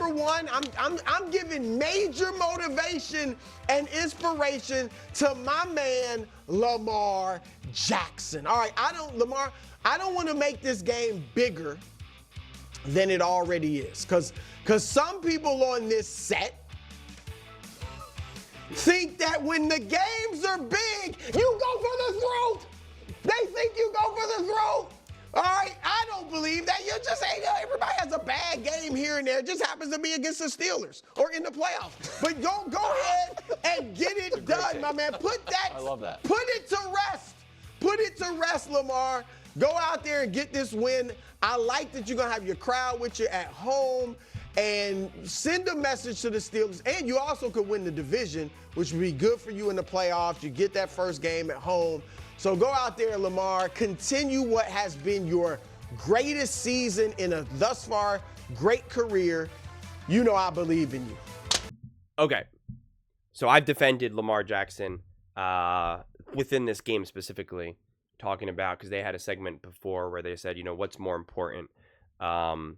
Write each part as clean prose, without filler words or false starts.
for one, I'm giving major motivation and inspiration to my man Lamar Jackson. All right, I don't want to make this game bigger than it already is, because some people on this set think that when the games are big, you go for the throat. They think you go for the throat. All right, I don't believe that. You just ain't. Everybody has a bad game here and there. It just happens to be against the Steelers or in the playoffs. But go ahead and get it done, my man. I love that. Put it to rest. Put it to rest, Lamar. Go out there and get this win. I like that you're gonna have your crowd with you at home, and send a message to the Steelers. And you also could win the division, which would be good for you in the playoffs. You get that first game at home. So go out there, Lamar. Continue what has been your greatest season in a thus far great career. You know I believe in you. Okay. So I've defended Lamar Jackson within this game specifically, talking about, because they had a segment before where they said, what's more important, to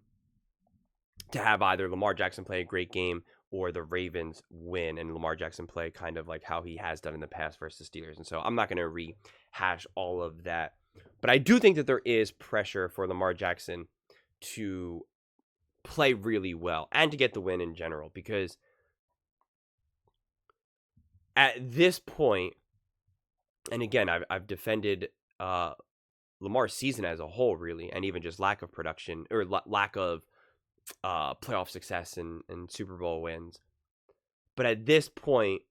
have either Lamar Jackson play a great game or the Ravens win and Lamar Jackson play kind of like how he has done in the past versus the Steelers. And so I'm not going to rehash all of that. But I do think that there is pressure for Lamar Jackson to play really well and to get the win in general, because at this point, and again, I've defended Lamar's season as a whole, really, and even just lack of production or lack of playoff success and Super Bowl wins. But at this point,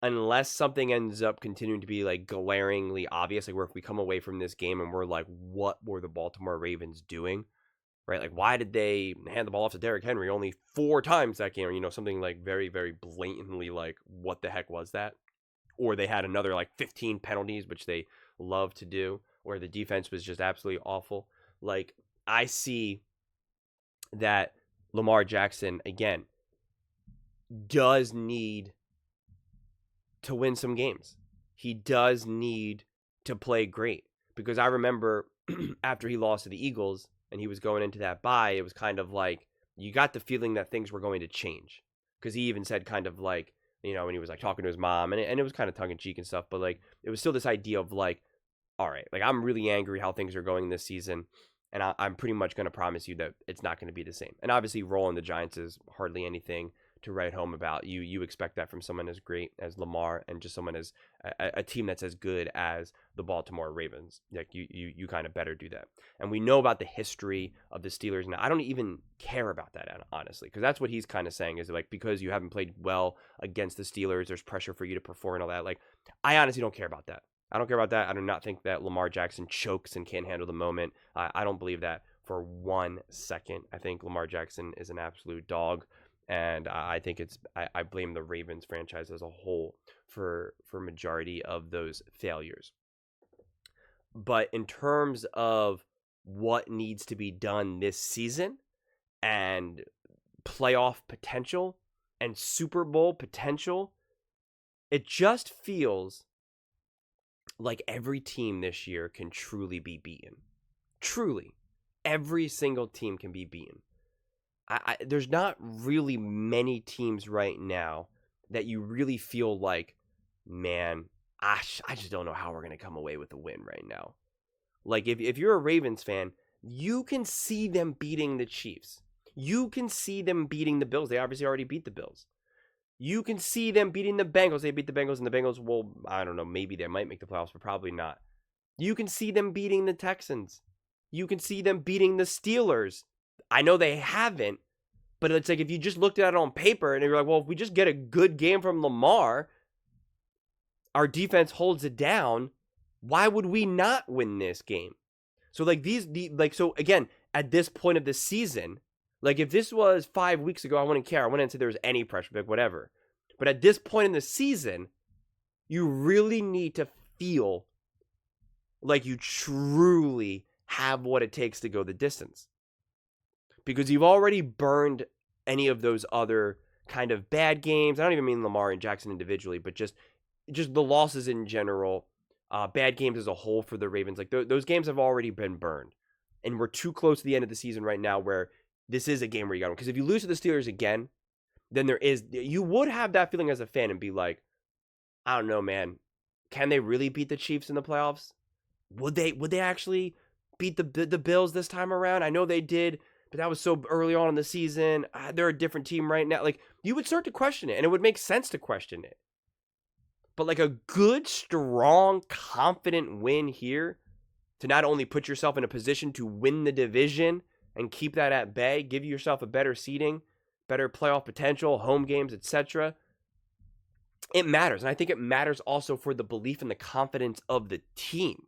unless something ends up continuing to be like glaringly obvious, like where if we come away from this game and we're like, what were the Baltimore Ravens doing? Right? Like, why did they hand the ball off to Derrick Henry only 4 times that game? Or, something like very, very blatantly like, what the heck was that? Or they had another like 15 penalties, which they love to do, or the defense was just absolutely awful. Like, I see that Lamar Jackson, again, does need to win some games. He does need to play great, because I remember after he lost to the Eagles and he was going into that bye, it was kind of like you got the feeling that things were going to change, because he even said kind of like, when he was like talking to his mom, and it was kind of tongue in cheek and stuff, but like it was still this idea of like, all right, like I'm really angry how things are going this season, and I'm pretty much going to promise you that it's not going to be the same. And obviously rolling the Giants is hardly anything to write home about. You expect that from someone as great as Lamar, and just someone as a team that's as good as the Baltimore Ravens. Like you kind of better do that. And we know about the history of the Steelers. Now I don't even care about that, honestly, because that's what he's kind of saying, is like, because you haven't played well against the Steelers, there's pressure for you to perform and all that. Like, I honestly don't care about that. I don't care about that. I do not think that Lamar Jackson chokes and can't handle the moment. I don't believe that for 1 second. I think Lamar Jackson is an absolute dog. And I think I blame the Ravens franchise as a whole for majority of those failures. But in terms of what needs to be done this season and playoff potential and Super Bowl potential, it just feels like every team this year can truly be beaten. Truly. Every single team can be beaten. There's not really many teams right now that you really feel like, man, I just don't know how we're going to come away with a win right now. Like, if you're a Ravens fan, you can see them beating the Chiefs. You can see them beating the Bills. They obviously already beat the Bills. You can see them beating the Bengals. They beat the Bengals, and the Bengals will, I don't know, maybe they might make the playoffs, but probably not. You can see them beating the Texans. You can see them beating the Steelers. I know they haven't, but it's like if you just looked at it on paper and you're like, well, if we just get a good game from Lamar, our defense holds it down, why would we not win this game? So like so again, at this point of the season, like if this was 5 weeks ago, I wouldn't care. I wouldn't say there was any pressure, like whatever. But at this point in the season, you really need to feel like you truly have what it takes to go the distance. Because you've already burned any of those other kind of bad games. I don't even mean Lamar and Jackson individually, but just the losses in general, bad games as a whole for the Ravens. Like those games have already been burned. And we're too close to the end of the season right now where this is a game where you got to, because if you lose to the Steelers again, then you would have that feeling as a fan and be like, I don't know, man. Can they really beat the Chiefs in the playoffs? Would they actually beat the Bills this time around? I know they did, but that was so early on in the season. They're a different team right now. Like, you would start to question it, and it would make sense to question it. But like a good, strong, confident win here to not only put yourself in a position to win the division and keep that at bay, give yourself a better seeding, better playoff potential, home games, etc. It matters. And I think it matters also for the belief and the confidence of the team.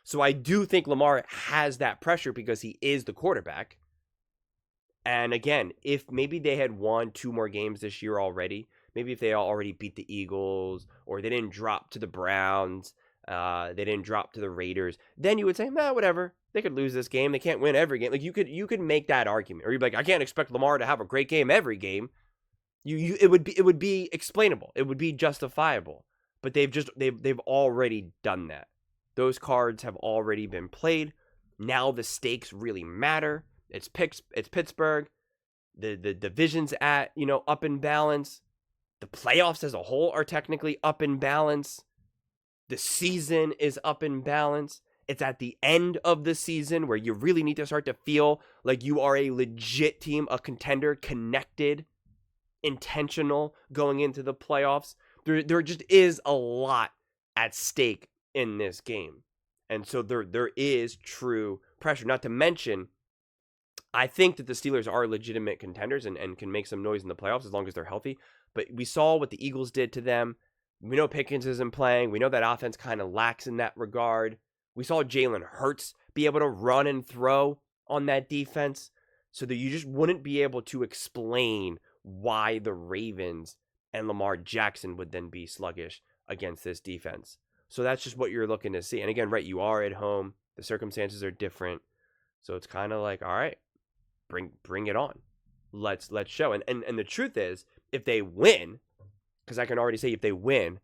So I do think Lamar has that pressure because he is the quarterback. And again, if maybe they had won 2 more games this year already, maybe if they already beat the Eagles or they didn't drop to the Browns, they didn't drop to the Raiders, then you would say, nah, whatever. They could lose this game. They can't win every game. Like, you could make that argument. Or you'd be like, I can't expect Lamar to have a great game every game. It would be explainable. It would be justifiable. But they've already done that. Those cards have already been played. Now the stakes really matter. It's Pittsburgh. The division's at, up in balance. The playoffs as a whole are technically up in balance. The season is up in balance. It's at the end of the season where you really need to start to feel like you are a legit team, a contender, connected, intentional going into the playoffs. There just is a lot at stake in this game. And so there is true pressure. Not to mention, I think that the Steelers are legitimate contenders and can make some noise in the playoffs as long as they're healthy. But we saw what the Eagles did to them. We know Pickens isn't playing. We know that offense kind of lacks in that regard. We saw Jalen Hurts be able to run and throw on that defense. So that you just wouldn't be able to explain why the Ravens and Lamar Jackson would then be sluggish against this defense. So that's just what you're looking to see. And again, right, you are at home. The circumstances are different. So it's kind of like, all right, bring it on. Let's show. And the truth is, if they win, because I can already say if they win,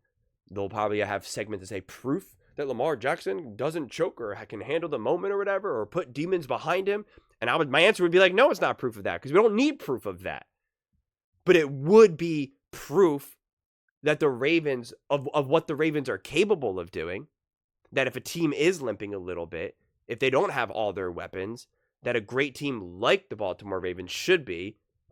they'll probably have segments that say proof that Lamar Jackson doesn't choke or can handle the moment or whatever, or put demons behind him. And my answer would be like, no, it's not proof of that, because we don't need proof of that. But it would be proof that the Ravens, of what the Ravens are capable of doing, that if a team is limping a little bit, if they don't have all their weapons, that a great team like the Baltimore Ravens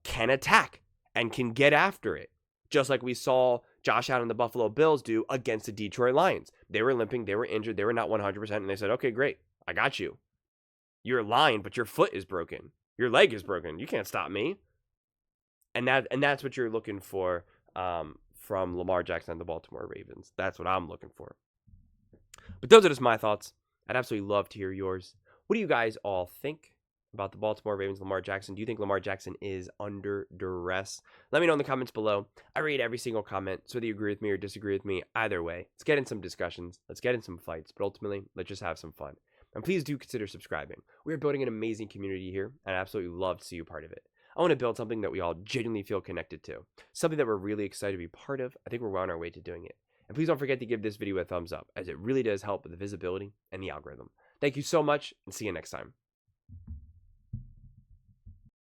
can attack and can get after it. Just like we saw Josh Allen and the Buffalo Bills do against the Detroit Lions. They were limping, they were injured, they were not 100%, and they said, okay, great, I got you. You're lying, but your foot is broken. Your leg is broken. You can't stop me. And that's what you're looking for from Lamar Jackson and the Baltimore Ravens. That's what I'm looking for. But those are just my thoughts. I'd absolutely love to hear yours. What do you guys all think about the Baltimore Ravens, Lamar Jackson? Do you think Lamar Jackson is under duress? Let me know in the comments below. I read every single comment, so whether you agree with me or disagree with me, either way, let's get in some discussions. Let's get in some fights. But ultimately, let's just have some fun. And please do consider subscribing. We are building an amazing community here, and I absolutely love to see you part of it. I want to build something that we all genuinely feel connected to. Something that we're really excited to be part of. I think we're well on our way to doing it. And please don't forget to give this video a thumbs up, as it really does help with the visibility and the algorithm. Thank you so much, and see you next time.